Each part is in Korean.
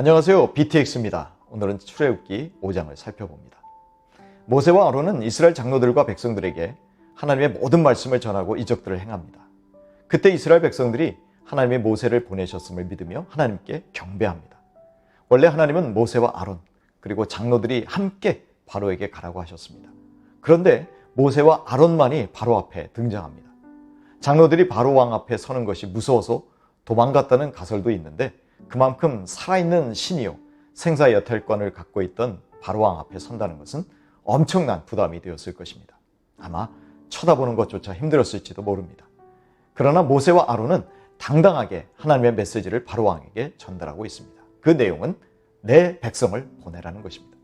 안녕하세요. BTX입니다. 오늘은 출애굽기 5장을 살펴봅니다. 모세와 아론은 이스라엘 장로들과 백성들에게 하나님의 모든 말씀을 전하고 이적들을 행합니다. 그때 이스라엘 백성들이 하나님의 모세를 보내셨음을 믿으며 하나님께 경배합니다. 원래 하나님은 모세와 아론 그리고 장로들이 함께 바로에게 가라고 하셨습니다. 그런데 모세와 아론만이 바로 앞에 등장합니다. 장로들이 바로 왕 앞에 서는 것이 무서워서 도망갔다는 가설도 있는데 그만큼 살아있는 신이요 생사여탈권을 갖고 있던 바로왕 앞에 선다는 것은 엄청난 부담이 되었을 것입니다. 아마 쳐다보는 것조차 힘들었을지도 모릅니다. 그러나 모세와 아론은 당당하게 하나님의 메시지를 바로왕에게 전달하고 있습니다. 그 내용은 내 백성을 보내라는 것입니다.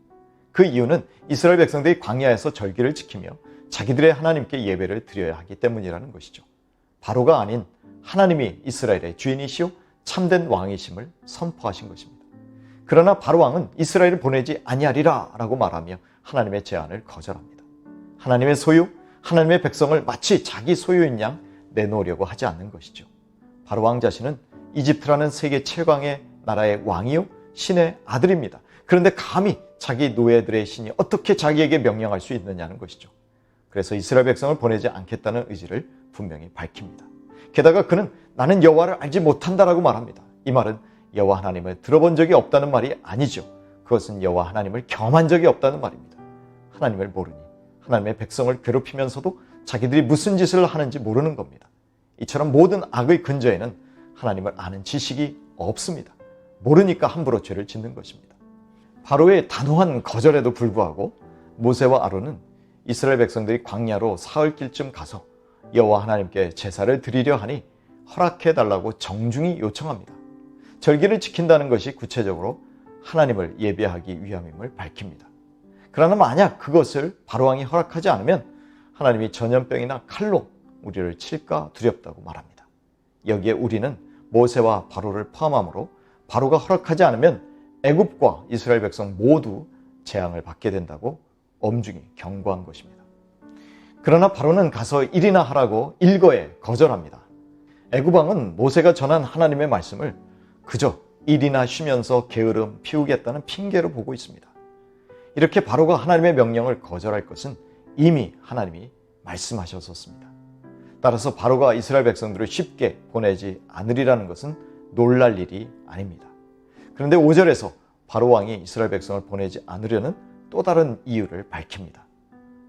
그 이유는 이스라엘 백성들이 광야에서 절기를 지키며 자기들의 하나님께 예배를 드려야 하기 때문이라는 것이죠. 바로가 아닌 하나님이 이스라엘의 주인이시오 참된 왕이심을 선포하신 것입니다. 그러나 바로왕은 이스라엘을 보내지 아니하리라 라고 말하며 하나님의 제안을 거절합니다. 하나님의 소유, 하나님의 백성을 마치 자기 소유인 양 내놓으려고 하지 않는 것이죠. 바로왕 자신은 이집트라는 세계 최강의 나라의 왕이요 신의 아들입니다. 그런데 감히 자기 노예들의 신이 어떻게 자기에게 명령할 수 있느냐는 것이죠. 그래서 이스라엘 백성을 보내지 않겠다는 의지를 분명히 밝힙니다. 게다가 그는 나는 여호와를 알지 못한다라고 말합니다. 이 말은 여호와 하나님을 들어본 적이 없다는 말이 아니죠. 그것은 여호와 하나님을 경험한 적이 없다는 말입니다. 하나님을 모르니 하나님의 백성을 괴롭히면서도 자기들이 무슨 짓을 하는지 모르는 겁니다. 이처럼 모든 악의 근저에는 하나님을 아는 지식이 없습니다. 모르니까 함부로 죄를 짓는 것입니다. 바로의 단호한 거절에도 불구하고 모세와 아론은 이스라엘 백성들이 광야로 사흘길쯤 가서 여호와 하나님께 제사를 드리려 하니 허락해달라고 정중히 요청합니다. 절기를 지킨다는 것이 구체적으로 하나님을 예배하기 위함임을 밝힙니다. 그러나 만약 그것을 바로왕이 허락하지 않으면 하나님이 전염병이나 칼로 우리를 칠까 두렵다고 말합니다. 여기에 우리는 모세와 바로를 포함하므로 바로가 허락하지 않으면 애굽과 이스라엘 백성 모두 재앙을 받게 된다고 엄중히 경고한 것입니다. 그러나 바로는 가서 일이나 하라고 일거에 거절합니다. 애굽 왕은 모세가 전한 하나님의 말씀을 그저 일이나 쉬면서 게으름 피우겠다는 핑계로 보고 있습니다. 이렇게 바로가 하나님의 명령을 거절할 것은 이미 하나님이 말씀하셨었습니다. 따라서 바로가 이스라엘 백성들을 쉽게 보내지 않으리라는 것은 놀랄 일이 아닙니다. 그런데 5절에서 바로 왕이 이스라엘 백성을 보내지 않으려는 또 다른 이유를 밝힙니다.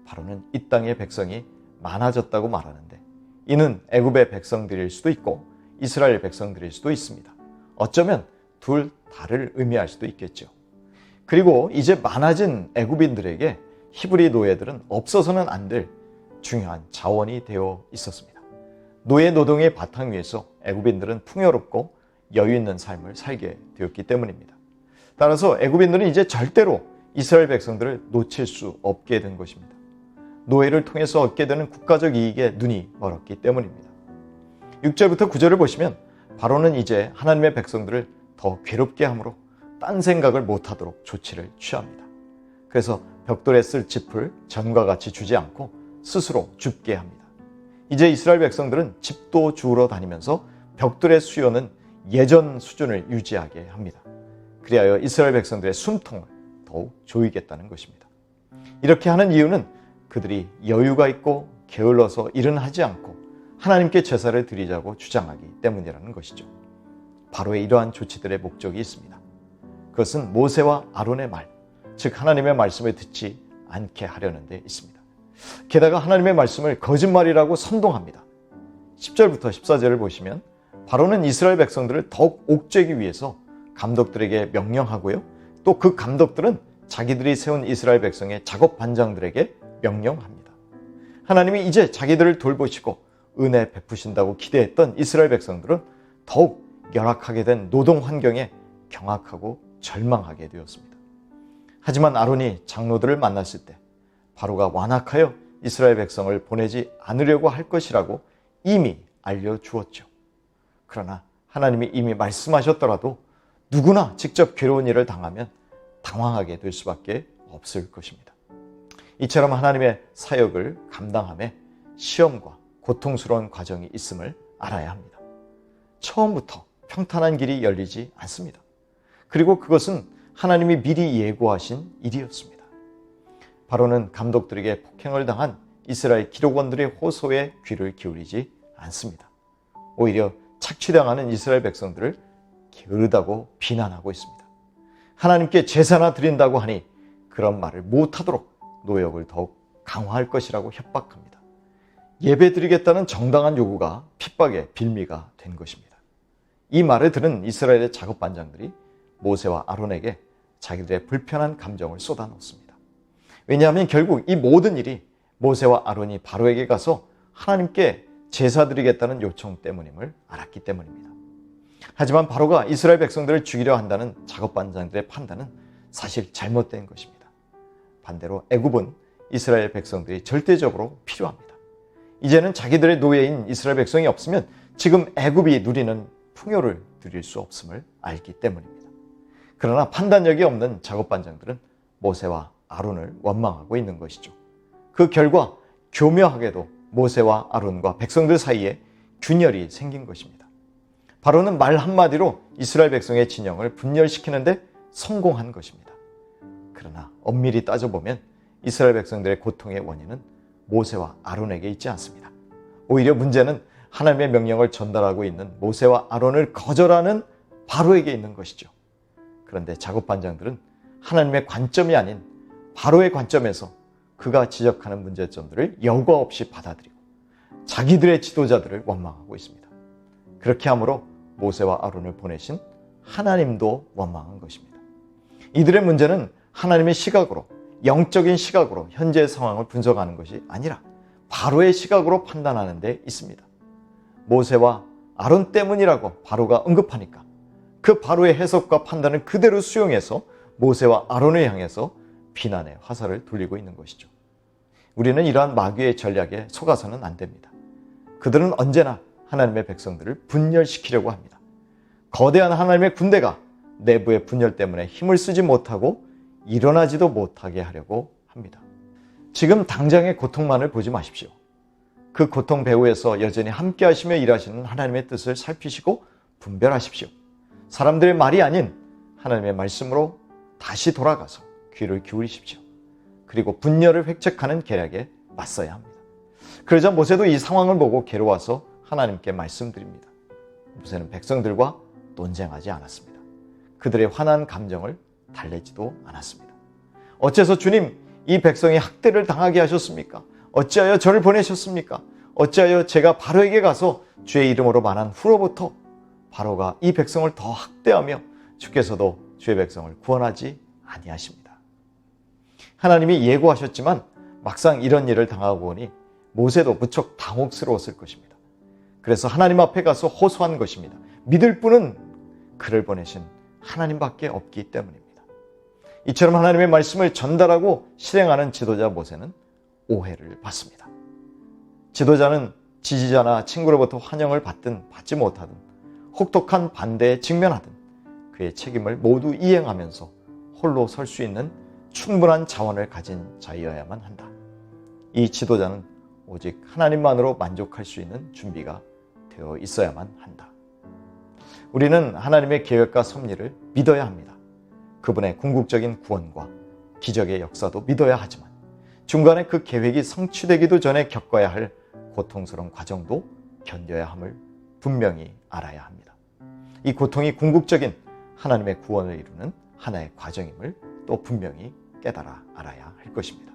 바로는 이 땅의 백성이 많아졌다고 말하는데 이는 애굽의 백성들일 수도 있고 이스라엘 백성들일 수도 있습니다. 어쩌면 둘 다를 의미할 수도 있겠죠. 그리고 이제 많아진 애굽인들에게 히브리 노예들은 없어서는 안 될 중요한 자원이 되어 있었습니다. 노예 노동의 바탕 위에서 애굽인들은 풍요롭고 여유 있는 삶을 살게 되었기 때문입니다. 따라서 애굽인들은 이제 절대로 이스라엘 백성들을 놓칠 수 없게 된 것입니다. 노예를 통해서 얻게 되는 국가적 이익에 눈이 멀었기 때문입니다. 6절부터 9절을 보시면 바로는 이제 하나님의 백성들을 더 괴롭게 함으로 딴 생각을 못하도록 조치를 취합니다. 그래서 벽돌에 쓸 짚을 전과 같이 주지 않고 스스로 줍게 합니다. 이제 이스라엘 백성들은 집도 주우러 다니면서 벽돌의 수요는 예전 수준을 유지하게 합니다. 그리하여 이스라엘 백성들의 숨통을 더욱 조이겠다는 것입니다. 이렇게 하는 이유는 그들이 여유가 있고 게을러서 일은 하지 않고 하나님께 제사를 드리자고 주장하기 때문이라는 것이죠. 바로의 이러한 조치들의 목적이 있습니다. 그것은 모세와 아론의 말, 즉 하나님의 말씀을 듣지 않게 하려는 데 있습니다. 게다가 하나님의 말씀을 거짓말이라고 선동합니다. 10절부터 14절을 보시면 바로는 이스라엘 백성들을 더욱 옥죄기 위해서 감독들에게 명령하고요. 또 그 감독들은 자기들이 세운 이스라엘 백성의 작업 반장들에게 명령합니다. 하나님이 이제 자기들을 돌보시고 은혜 베푸신다고 기대했던 이스라엘 백성들은 더욱 열악하게 된 노동 환경에 경악하고 절망하게 되었습니다. 하지만 아론이 장로들을 만났을 때 바로가 완악하여 이스라엘 백성을 보내지 않으려고 할 것이라고 이미 알려주었죠. 그러나 하나님이 이미 말씀하셨더라도 누구나 직접 괴로운 일을 당하면 당황하게 될 수밖에 없을 것입니다. 이처럼 하나님의 사역을 감당함에 시험과 고통스러운 과정이 있음을 알아야 합니다. 처음부터 평탄한 길이 열리지 않습니다. 그리고 그것은 하나님이 미리 예고하신 일이었습니다. 바로는 감독들에게 폭행을 당한 이스라엘 기록원들의 호소에 귀를 기울이지 않습니다. 오히려 착취당하는 이스라엘 백성들을 게으르다고 비난하고 있습니다. 하나님께 제사나 드린다고 하니 그런 말을 못하도록 노역을 더욱 강화할 것이라고 협박합니다. 예배드리겠다는 정당한 요구가 핍박의 빌미가 된 것입니다. 이 말을 들은 이스라엘의 작업반장들이 모세와 아론에게 자기들의 불편한 감정을 쏟아놓습니다. 왜냐하면 결국 이 모든 일이 모세와 아론이 바로에게 가서 하나님께 제사 드리겠다는 요청 때문임을 알았기 때문입니다. 하지만 바로가 이스라엘 백성들을 죽이려 한다는 작업반장들의 판단은 사실 잘못된 것입니다. 반대로 애굽은 이스라엘 백성들이 절대적으로 필요합니다. 이제는 자기들의 노예인 이스라엘 백성이 없으면 지금 애굽이 누리는 풍요를 누릴 수 없음을 알기 때문입니다. 그러나 판단력이 없는 작업반장들은 모세와 아론을 원망하고 있는 것이죠. 그 결과 교묘하게도 모세와 아론과 백성들 사이에 균열이 생긴 것입니다. 바로는 말 한마디로 이스라엘 백성의 진영을 분열시키는데 성공한 것입니다. 그러나 엄밀히 따져보면 이스라엘 백성들의 고통의 원인은 모세와 아론에게 있지 않습니다. 오히려 문제는 하나님의 명령을 전달하고 있는 모세와 아론을 거절하는 바로에게 있는 것이죠. 그런데 작업반장들은 하나님의 관점이 아닌 바로의 관점에서 그가 지적하는 문제점들을 여과 없이 받아들이고 자기들의 지도자들을 원망하고 있습니다. 그렇게 함으로 모세와 아론을 보내신 하나님도 원망한 것입니다. 이들의 문제는 하나님의 시각으로, 영적인 시각으로 현재의 상황을 분석하는 것이 아니라 바로의 시각으로 판단하는 데 있습니다. 모세와 아론 때문이라고 바로가 언급하니까 그 바로의 해석과 판단을 그대로 수용해서 모세와 아론을 향해서 비난의 화살을 돌리고 있는 것이죠. 우리는 이러한 마귀의 전략에 속아서는 안 됩니다. 그들은 언제나 하나님의 백성들을 분열시키려고 합니다. 거대한 하나님의 군대가 내부의 분열 때문에 힘을 쓰지 못하고 일어나지도 못하게 하려고 합니다. 지금 당장의 고통만을 보지 마십시오. 그 고통 배후에서 여전히 함께 하시며 일하시는 하나님의 뜻을 살피시고 분별하십시오. 사람들의 말이 아닌 하나님의 말씀으로 다시 돌아가서 귀를 기울이십시오. 그리고 분열을 획책하는 계략에 맞서야 합니다. 그러자 모세도 이 상황을 보고 괴로워서 하나님께 말씀드립니다. 모세는 백성들과 논쟁하지 않았습니다. 그들의 화난 감정을 달래지도 않았습니다. 어째서 주님, 이 백성이 학대를 당하게 하셨습니까? 어찌하여 저를 보내셨습니까? 어찌하여 제가 바로에게 가서 주의 이름으로 말한 후로부터 바로가 이 백성을 더 학대하며 주께서도 주의 백성을 구원하지 아니하십니다. 하나님이 예고하셨지만 막상 이런 일을 당하고 보니 모세도 무척 당혹스러웠을 것입니다. 그래서 하나님 앞에 가서 호소한 것입니다. 믿을 분은 그를 보내신 하나님밖에 없기 때문입니다. 이처럼 하나님의 말씀을 전달하고 실행하는 지도자 모세는 오해를 받습니다. 지도자는 지지자나 친구로부터 환영을 받든 받지 못하든 혹독한 반대에 직면하든 그의 책임을 모두 이행하면서 홀로 설 수 있는 충분한 자원을 가진 자여야만 한다. 이 지도자는 오직 하나님만으로 만족할 수 있는 준비가 되어 있어야만 한다. 우리는 하나님의 계획과 섭리를 믿어야 합니다. 그분의 궁극적인 구원과 기적의 역사도 믿어야 하지만 중간에 그 계획이 성취되기도 전에 겪어야 할 고통스러운 과정도 견뎌야 함을 분명히 알아야 합니다. 이 고통이 궁극적인 하나님의 구원을 이루는 하나의 과정임을 또 분명히 깨달아 알아야 할 것입니다.